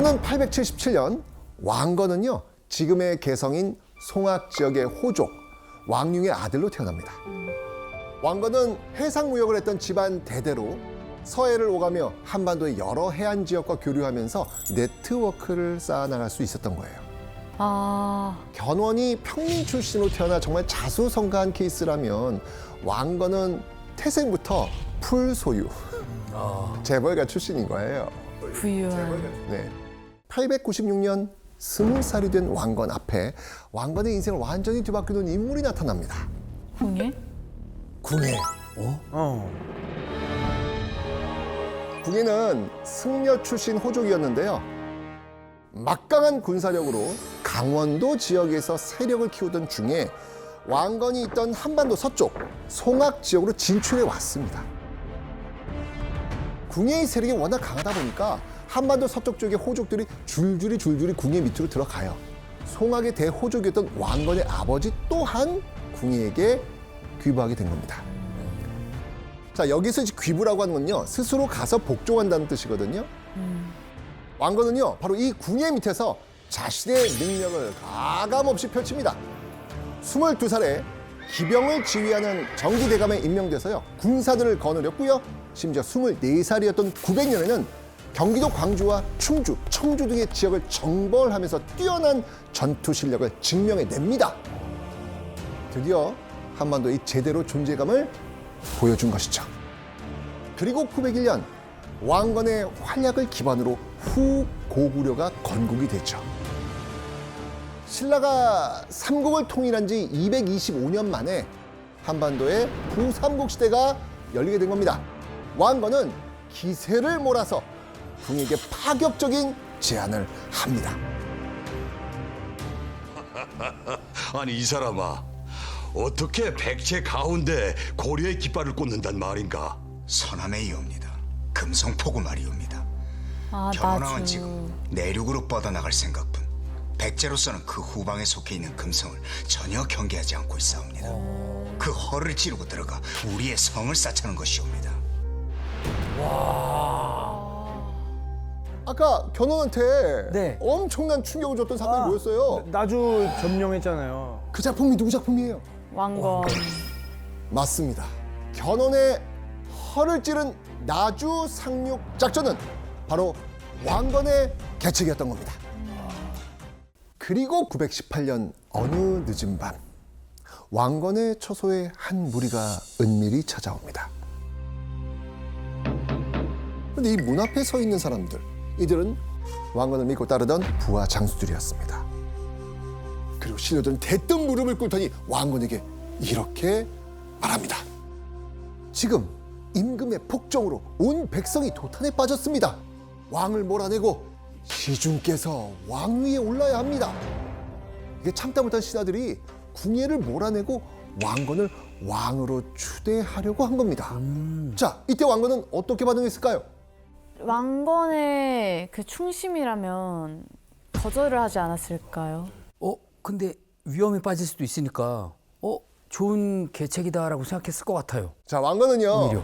해는 877년 왕건은요 지금의 개성인 송악 지역의 호족 왕융의 아들로 태어납니다. 왕건은 해상무역을 했던 집안 대대로 서해를 오가며 한반도의 여러 해안 지역과 교류하면서 네트워크를 쌓아나갈 수 있었던 거예요. 견훤이 평민 출신으로 태어나 정말 자수성가한 케이스라면 왕건은 태생부터 풀소유, 재벌가 출신인 거예요. 부유한. 네. 896년 20살이 된 왕건 앞에 왕건의 인생을 완전히 뒤바꾸는 인물이 나타납니다. 궁예? 궁예. 궁예는 승려 출신 호족이었는데요. 막강한 군사력으로 강원도 지역에서 세력을 키우던 중에 왕건이 있던 한반도 서쪽 송악 지역으로 진출해 왔습니다. 궁예의 세력이 워낙 강하다 보니까 한반도 서쪽 쪽의 호족들이 줄줄이 궁예 밑으로 들어가요. 송악의 대호족이었던 왕건의 아버지 또한 궁예에게 귀부하게 된 겁니다. 자, 여기서 이제 귀부라고 하는 건요, 스스로 가서 복종한다는 뜻이거든요. 왕건은요, 바로 이 궁예 밑에서 자신의 능력을 가감없이 펼칩니다. 22살에 기병을 지휘하는 정기대감에 임명돼서요, 군사들을 거느렸고요. 심지어 24살이었던 900년에는 경기도 광주와 충주, 청주 등의 지역을 정벌하면서 뛰어난 전투 실력을 증명해냅니다. 드디어 한반도의 제대로 존재감을 보여준 것이죠. 그리고 901년 왕건의 활약을 기반으로 후고구려가 건국이 됐죠. 신라가 삼국을 통일한 지 225년 만에 한반도의 부삼국 시대가 열리게 된 겁니다. 왕건은 기세를 몰아서 궁에게 파격적인 제안을 합니다. 아니 이 사람아, 어떻게 백제 가운데 고려의 깃발을 꽂는단 말인가? 서남의 이옵니다. 금성포구 말이옵니다. 견훤왕은 나주. 지금 내륙으로 뻗어나갈 생각뿐 백제로서는 그 후방에 속해 있는 금성을 전혀 경계하지 않고 있사옵니다. 그 허를 찌르고 들어가 우리의 성을 쌓자는 것이옵니다. 아까 견훤한테 네. 엄청난 충격을 줬던 사람이 뭐였어요? 나주 점령했잖아요. 그 작품이 누구 작품이에요? 왕건. 맞습니다. 견훤의 허를 찌른 나주 상륙 작전은 바로 왕건의 계책이었던 겁니다. 그리고 918년 어느 늦은 밤 왕건의 처소에 한 무리가 은밀히 찾아옵니다. 근데 이 문 앞에 서 있는 사람들, 이들은 왕건을 믿고 따르던 부하 장수들이었습니다. 그리고 신료들은 대뜸 무릎을 꿇더니 왕건에게 이렇게 말합니다. 지금 임금의 폭정으로 온 백성이 도탄에 빠졌습니다. 왕을 몰아내고 시중께서 왕위에 올라야 합니다. 이게 참다 못한 신하들이 궁예를 몰아내고 왕건을 왕으로 추대하려고 한 겁니다. 자, 이때 왕건은 어떻게 반응했을까요? 왕건의 그 충심이라면 거절을 하지 않았을까요? 근데 위험에 빠질 수도 있으니까 좋은 계책이다라고 생각했을 것 같아요. 자, 왕건은요. 오히려.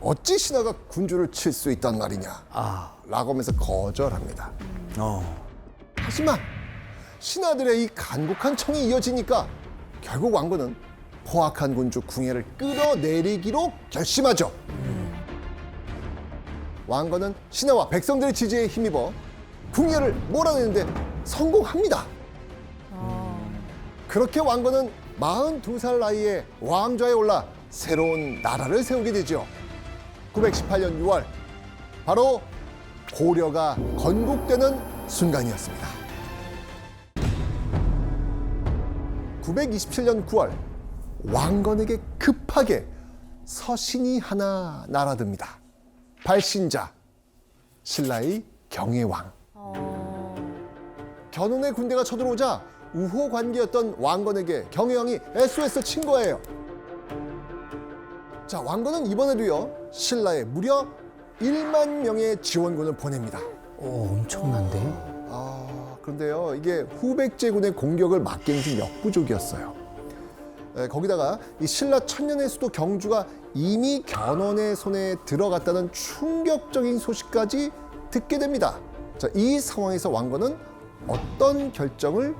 어찌 신하가 군주를 칠 수 있단 말이냐 라고 하면서 거절합니다. 하지만 신하들의 이 간곡한 청이 이어지니까 결국 왕건은 포악한 군주 궁예를 끌어내리기로 결심하죠. 왕건은 신하와 백성들의 지지에 힘입어 궁예를 몰아내는데 성공합니다. 그렇게 왕건은 42살 나이에 왕좌에 올라 새로운 나라를 세우게 되죠. 918년 6월 바로 고려가 건국되는 순간이었습니다. 927년 9월 왕건에게 급하게 서신이 하나 날아듭니다. 발신자 신라의 경혜왕. 견훤의 군대가 쳐들어오자 우호 관계였던 왕건에게 경혜왕이 SOS 친 거예요. 자, 왕건은 이번에도요 신라에 무려 1만 명의 지원군을 보냅니다. 엄청난데? 그런데요 이게 후백제군의 공격을 막기는 좀 역부족이었어요. 거기다가 이 신라 천년의 수도 경주가 이미 견훤의 손에 들어갔다는 충격적인 소식까지 듣게 됩니다. 자, 이 상황에서 왕건은 어떤 결정을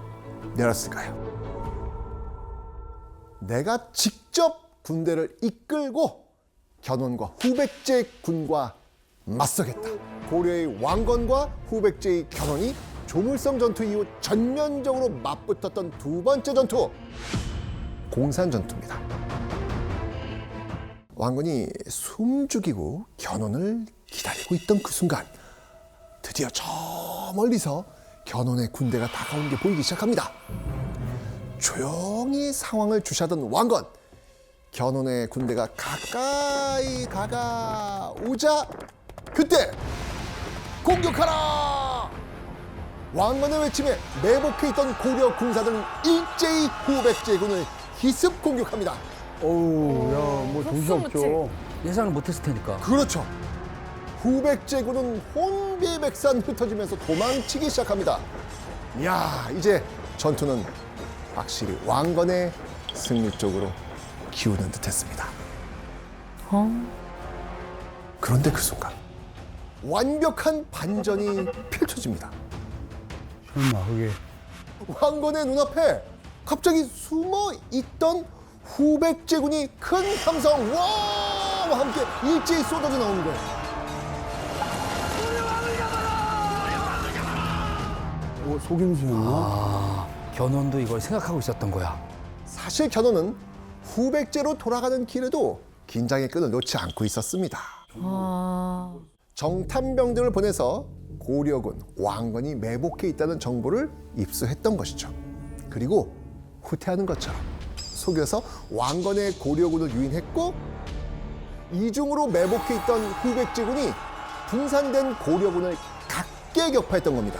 내렸을까요? 내가 직접 군대를 이끌고 견훤과 후백제 군과 맞서겠다. 고려의 왕건과 후백제의 견훤이 조물성 전투 이후 전면적으로 맞붙었던 두 번째 전투, 공산 전투입니다. 왕건이 숨죽이고 견훤을 기다리고 있던 그 순간 드디어 저 멀리서 견훤의 군대가 다가오는 게 보이기 시작합니다. 조용히 상황을 주시하던 왕건, 견훤의 군대가 가까이 다가오자 그때 공격하라! 왕건의 외침에 매복해 있던 고려 군사들은 일제히 후백제군을 기습 공격합니다. 어우, 야, 뭐 정신없죠. 예상을 못했을 테니까. 그렇죠. 후백제군은 혼비백산 흩어지면서 도망치기 시작합니다. 이야, 이제 전투는 확실히 왕건의 승리 쪽으로 기우는 듯했습니다. 그런데 그 순간 완벽한 반전이 펼쳐집니다. 설마 그게 왕건의 눈앞에 갑자기 숨어 있던 후백제군이 큰 함성 와와 함께 일제히 쏟아져 나오는 거예요. 속임수였나? 견훤도 이걸 생각하고 있었던 거야. 사실 견훤은 후백제로 돌아가는 길에도 긴장의 끈을 놓지 않고 있었습니다. 정탐병들을 보내서 고려군 왕건이 매복해 있다는 정보를 입수했던 것이죠. 그리고 후퇴하는 것처럼 속여서 왕건의 고려군을 유인했고 이중으로 매복해 있던 후백제군이 분산된 고려군을 각계격파했던 겁니다.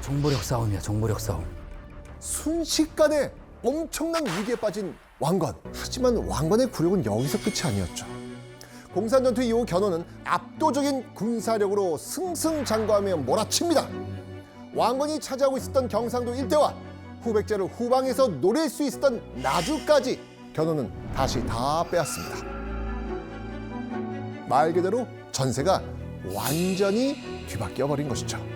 정보력 싸움이야, 정보력 싸움. 순식간에 엄청난 위기에 빠진 왕건. 하지만 왕건의 굴욕은 여기서 끝이 아니었죠. 공산전투 이후 견훤은 압도적인 군사력으로 승승장구하며 몰아칩니다. 왕건이 차지하고 있었던 경상도 일대와 후백제를 후방에서 노릴 수 있었던 나주까지 견훤은 다시 다 빼앗습니다. 말 그대로 전세가 완전히 뒤바뀌어 버린 것이죠.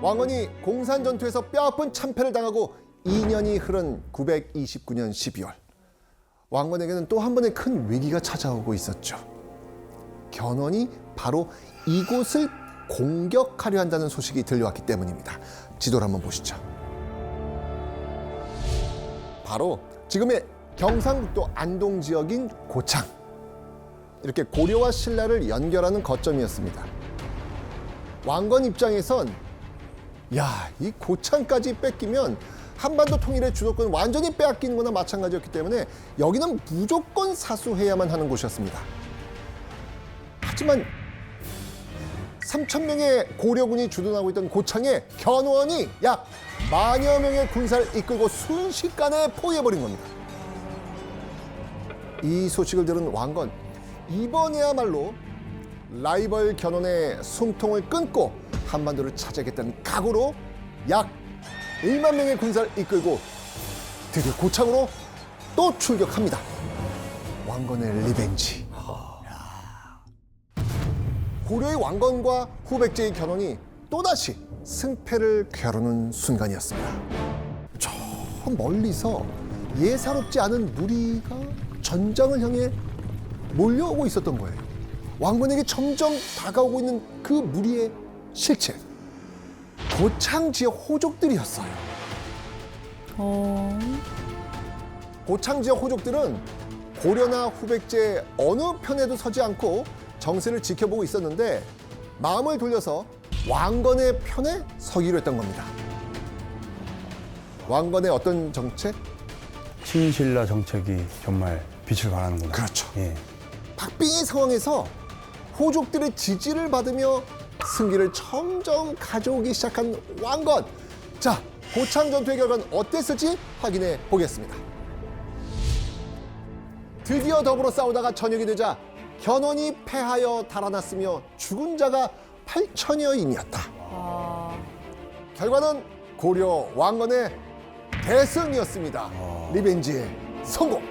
왕건이 공산전투에서 뼈아픈 참패를 당하고 2년이 흐른 929년 12월 왕건에게는 또 한 번의 큰 위기가 찾아오고 있었죠. 견훤이 바로 이곳을 공격하려 한다는 소식이 들려왔기 때문입니다. 지도를 한번 보시죠. 바로 지금의 경상북도 안동 지역인 고창. 이렇게 고려와 신라를 연결하는 거점이었습니다. 왕건 입장에선 야, 이 고창까지 뺏기면 한반도 통일의 주도권 완전히 빼앗기는 거나 마찬가지였기 때문에 여기는 무조건 사수해야만 하는 곳이었습니다. 하지만 3,000명의 고려군이 주둔하고 있던 고창에 견훤이 약 10,000여 명의 군사를 이끌고 순식간에 포위해버린 겁니다. 이 소식을 들은 왕건, 이번에야말로 라이벌 견훤의 숨통을 끊고 한반도를 차지하겠다는 각오로 약 1만 명의 군사를 이끌고 드디어 고창으로 또 출격합니다. 왕건의 리벤지. 고려의 왕건과 후백제의 견훤이 또다시 승패를 겨루는 순간이었습니다. 저 멀리서 예사롭지 않은 무리가 전장을 향해 몰려오고 있었던 거예요. 왕건에게 점점 다가오고 있는 그 무리의 실체, 고창 지역 호족들이었어요. 고창 지역 호족들은 고려나 후백제 어느 편에도 서지 않고 정세를 지켜보고 있었는데 마음을 돌려서 왕건의 편에 서기로 했던 겁니다. 왕건의 어떤 정책? 친신라 정책이 정말 빛을 발하는구나. 그렇죠. 예. 박빙의 상황에서 호족들의 지지를 받으며 승기를 점점 가져오기 시작한 왕건. 자, 고창 전투의 결과는 어땠을지 확인해 보겠습니다. 드디어 더불어 싸우다가 저녁이 되자 견훤이 패하여 달아났으며 죽은 자가 8,000여인이었다. 결과는 고려 왕건의 대승이었습니다. 리벤지의 성공.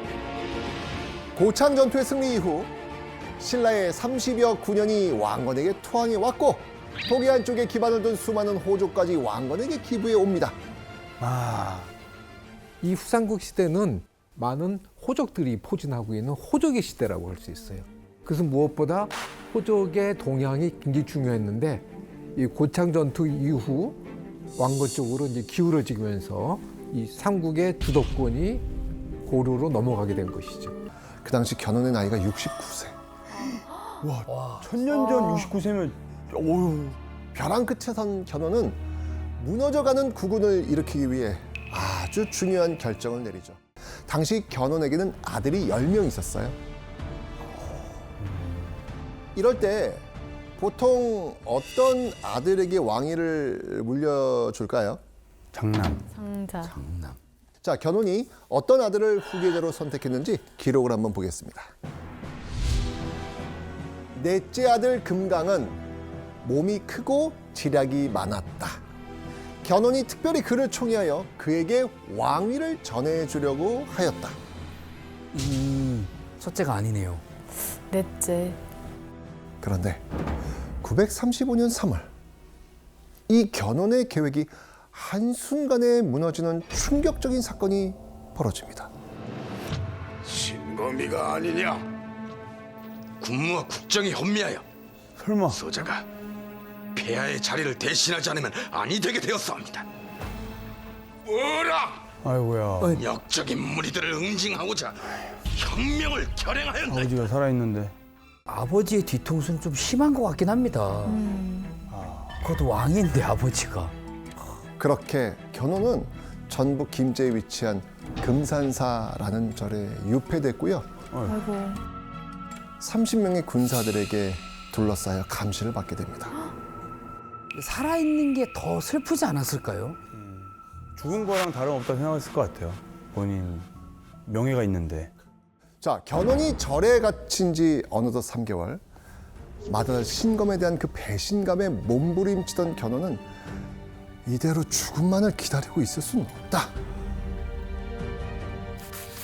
고창 전투의 승리 이후 신라의 30여 군현이 왕건에게 투항해 왔고 동해안 쪽에 기반을 둔 수많은 호족까지 왕건에게 기부해 옵니다. 아, 이 후삼국 시대는 많은 호족들이 포진하고 있는 호족의 시대라고 할 수 있어요. 그래서 무엇보다 호족의 동향이 굉장히 중요했는데 이 고창 전투 이후 왕건 쪽으로 이제 기울어지면서 이 삼국의 주도권이 고려로 넘어가게 된 것이죠. 그 당시 견훤의 나이가 69세. 천년 전 69세면, 어휴. 벼랑 끝에 선 견훤은 무너져가는 국군을 일으키기 위해 아주 중요한 결정을 내리죠. 당시 견훤에게는 아들이 10명 있었어요. 이럴 때 보통 어떤 아들에게 왕위를 물려줄까요? 장남. 상자. 자, 견훤이 어떤 아들을 후계자로 선택했는지 기록을 한번 보겠습니다. 넷째 아들 금강은 몸이 크고 지략이 많았다. 견훤이 특별히 그를 총애하여 그에게 왕위를 전해주려고 하였다. 첫째가 아니네요. 넷째. 그런데 935년 3월 이 견훤의 계획이 한순간에 무너지는 충격적인 사건이 벌어집니다. 신검이가 아니냐? 군무와 국정이 혼미하여 설마. 소자가 폐하의 자리를 대신하지 않으면 아니 되게 되었사옵니다. 뭐라? 아이고야. 역적인 무리들을 응징하고자 혁명을 결행하였네. 아버지가 살아있는데. 아버지의 뒤통수는 좀 심한 것 같긴 합니다. 그것도 왕인데 아버지가. 그렇게 견훤은 전북 김제에 위치한 금산사라는 절에 유폐됐고요. 아이고. 30명의 군사들에게 둘러싸여 감시를 받게 됩니다. 살아있는 게 더 슬프지 않았을까요? 죽은 거랑 다름없다 생각했을 것 같아요. 본인 명예가 있는데. 자, 견훤이 절에 갇힌 지 어느덧 3개월. 마다날 신검에 대한 그 배신감에 몸부림치던 견훤은 이대로 죽음만을 기다리고 있을 수는 없다.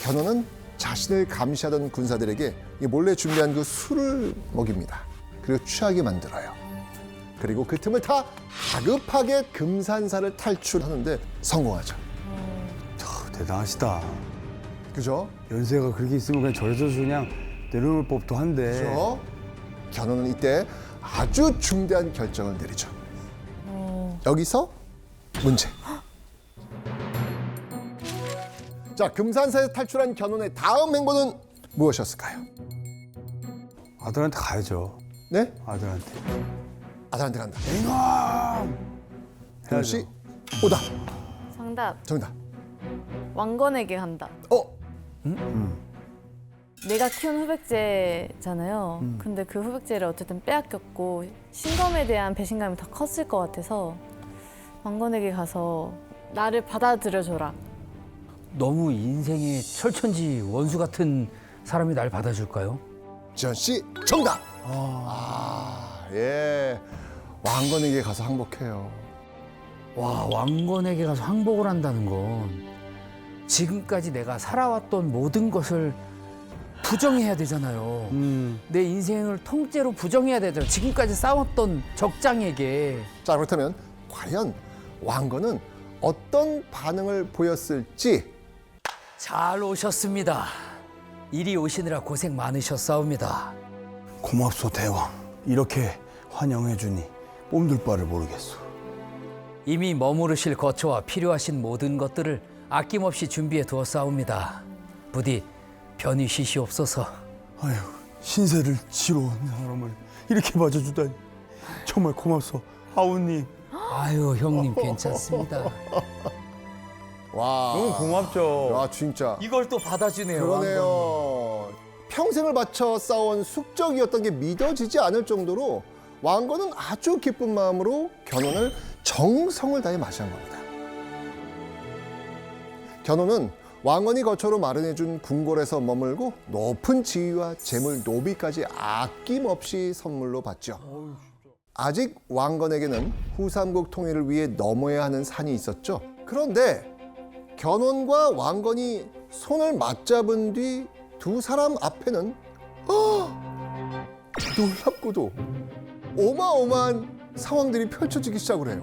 견훤은 자신을 감시하던 군사들에게 이 몰래 준비한 그 술을 먹입니다. 그리고 취하게 만들어요. 그리고 그 틈을 타 다급하게 금산사를 탈출하는데 성공하죠. 대단하시다. 그죠? 연세가 그렇게 있으면 그냥 절에서 그냥 내려놓을 법도 한데. 그죠? 견훤은 이때 아주 중대한 결정을 내리죠. 여기서 문제. 자, 금산사에서 탈출한 견훤의 다음 행보는 무엇이었을까요? 아들한테 가야죠. 네? 아들한테. 아들한테 간다. 해야죠. 씨, 오다. 정답. 정답. 왕건에게 간다. 내가 키운 후백제잖아요. 근데 그 후백제를 어쨌든 빼앗겼고 신검에 대한 배신감이 더 컸을 것 같아서 왕건에게 가서 나를 받아들여줘라. 너무 인생의 철천지 원수 같은 사람이 날 받아줄까요? 지현 씨, 정답. 예. 왕건에게 가서 항복해요. 와, 왕건에게 가서 항복을 한다는 건 지금까지 내가 살아왔던 모든 것을 부정해야 되잖아요. 내 인생을 통째로 부정해야 되잖아요. 지금까지 싸웠던 적장에게. 자, 그렇다면 과연 왕건은 어떤 반응을 보였을지. 잘 오셨습니다. 이리 오시느라 고생 많으셨사옵니다. 고맙소 대왕. 이렇게 환영해주니 몸둘 바를 모르겠소. 이미 머무르실 거처와 필요하신 모든 것들을 아낌없이 준비해 두었사옵니다. 부디 편히 쉬시옵소서. 아유, 신세를 지러 온 사람을 이렇게 맞아주다니 정말 고맙소. 아우님. 아유, 형님 괜찮습니다. 와. 너무 고맙죠. 와, 진짜. 이걸 또 받아주네요. 그러네요. 평생을 바쳐 쌓아온 숙적이었던 게 믿어지지 않을 정도로 왕건은 아주 기쁜 마음으로 견훤을 정성을 다해 맞이한 겁니다. 견훤은 왕건이 거처로 마련해준 궁궐에서 머물고 높은 지위와 재물, 노비까지 아낌없이 선물로 받죠. 아직 왕건에게는 후삼국 통일을 위해 넘어야 하는 산이 있었죠. 그런데 견훤과 왕건이 손을 맞잡은 뒤 두 사람 앞에는 놀랍고도 어마어마한 상황들이 펼쳐지기 시작을 해요.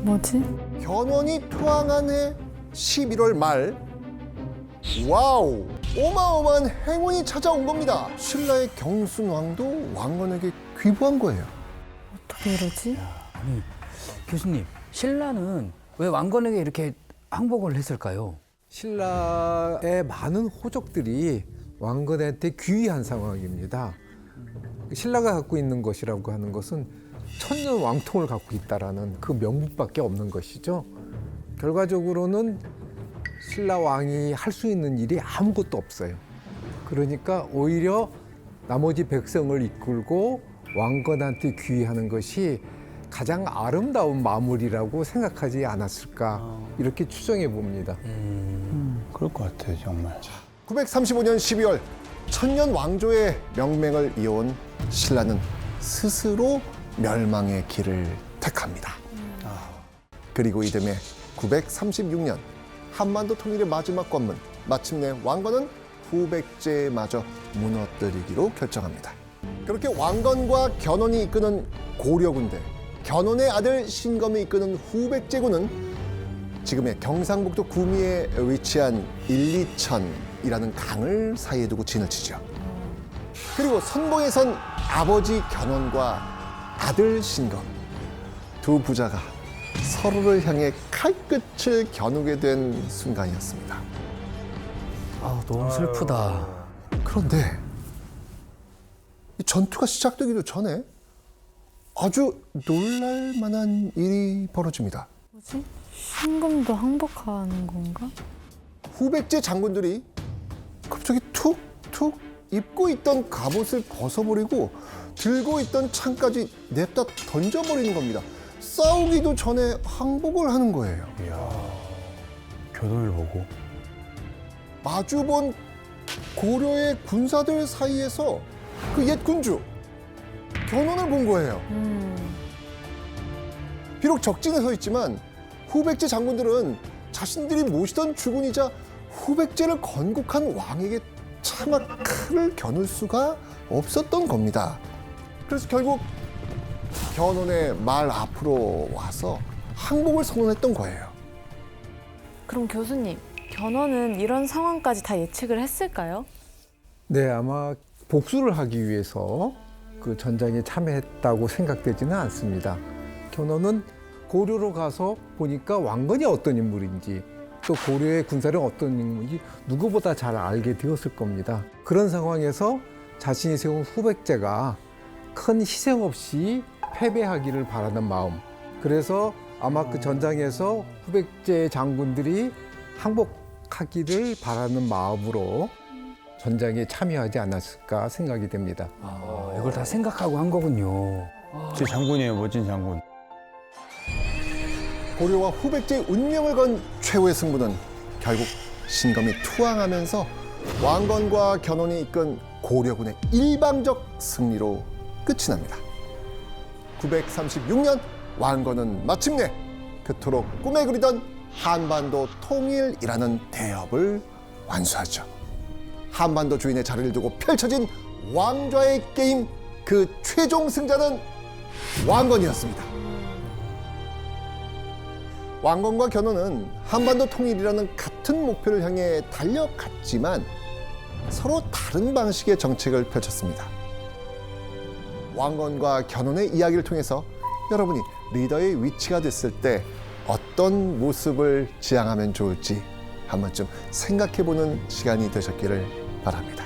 뭐지? 견훤이 퇴왕한 해 11월 말, 와우, 어마어마한 행운이 찾아온 겁니다. 신라의 경순왕도 왕건에게 귀부한 거예요. 어떻게 이러지? 아니, 교수님, 신라는 왜 왕건에게 이렇게 항복을 했을까요? 신라의 많은 호족들이 왕건한테 귀의한 상황입니다. 신라가 갖고 있는 것이라고 하는 것은 천년 왕통을 갖고 있다라는 그 명분밖에 없는 것이죠. 결과적으로는 신라 왕이 할 수 있는 일이 아무것도 없어요. 그러니까 오히려 나머지 백성을 이끌고 왕건한테 귀의하는 것이 가장 아름다운 마무리라고 생각하지 않았을까 이렇게 추정해 봅니다. 그럴 것 같아요, 정말. 935년 12월 천년 왕조의 명맹을 이어온 신라는 스스로 멸망의 길을 택합니다. 그리고 이듬해 936년 한반도 통일의 마지막 관문, 마침내 왕건은 후백제마저 무너뜨리기로 결정합니다. 그렇게 왕건과 견훤이 이끄는 고려군대, 견훤의 아들 신검이 이끄는 후백제군은 지금의 경상북도 구미에 위치한 일리천이라는 강을 사이에 두고 진을 치죠. 그리고 선봉에 선 아버지 견훤과 아들 신검, 두 부자가 서로를 향해 칼끝을 겨누게 된 순간이었습니다. 아, 너무 슬프다. 그런데 이 전투가 시작되기도 전에 아주 놀랄만한 일이 벌어집니다. 뭐지? 신금도 항복하는 건가? 후백제 장군들이 갑자기 툭툭 입고 있던 갑옷을 벗어버리고 들고 있던 창까지 냅다 던져버리는 겁니다. 싸우기도 전에 항복을 하는 거예요. 견훤을 보고. 마주본 고려의 군사들 사이에서 그 옛 군주 견훤을 본 거예요. 비록 적진에 서 있지만 후백제 장군들은 자신들이 모시던 주군이자 후백제를 건국한 왕에게 차마 칼을 겨눌 수가 없었던 겁니다. 그래서 결국 견훤의 말 앞으로 와서 항복을 선언했던 거예요. 그럼 교수님, 견훤은 이런 상황까지 다 예측을 했을까요? 네, 아마 복수를 하기 위해서 그 전장에 참여했다고 생각되지는 않습니다. 견훤은 고려로 가서 보니까 왕건이 어떤 인물인지 또 고려의 군사력이 어떤 인물인지 누구보다 잘 알게 되었을 겁니다. 그런 상황에서 자신이 세운 후백제가 큰 희생 없이 패배하기를 바라는 마음, 그래서 아마 그 전장에서 후백제 장군들이 항복하기를 바라는 마음으로 전장에 참여하지 않았을까 생각이 됩니다. 이걸 다 생각하고 한 거군요. 제 장군이에요, 멋진 장군. 고려와 후백제의 운명을 건 최후의 승부는 결국 신검이 투항하면서 왕건과 견훤이 이끈 고려군의 일방적 승리로 끝이 납니다. 936년 왕건은 마침내 그토록 꿈에 그리던 한반도 통일이라는 대업을 완수하죠. 한반도 주인의 자리를 두고 펼쳐진 왕좌의 게임, 그 최종 승자는 왕건이었습니다. 왕건과 견훤은 한반도 통일이라는 같은 목표를 향해 달려갔지만 서로 다른 방식의 정책을 펼쳤습니다. 왕건과 견훤의 이야기를 통해서 여러분이 리더의 위치가 됐을 때 어떤 모습을 지향하면 좋을지 한 번쯤 생각해보는 시간이 되셨기를 바랍니다.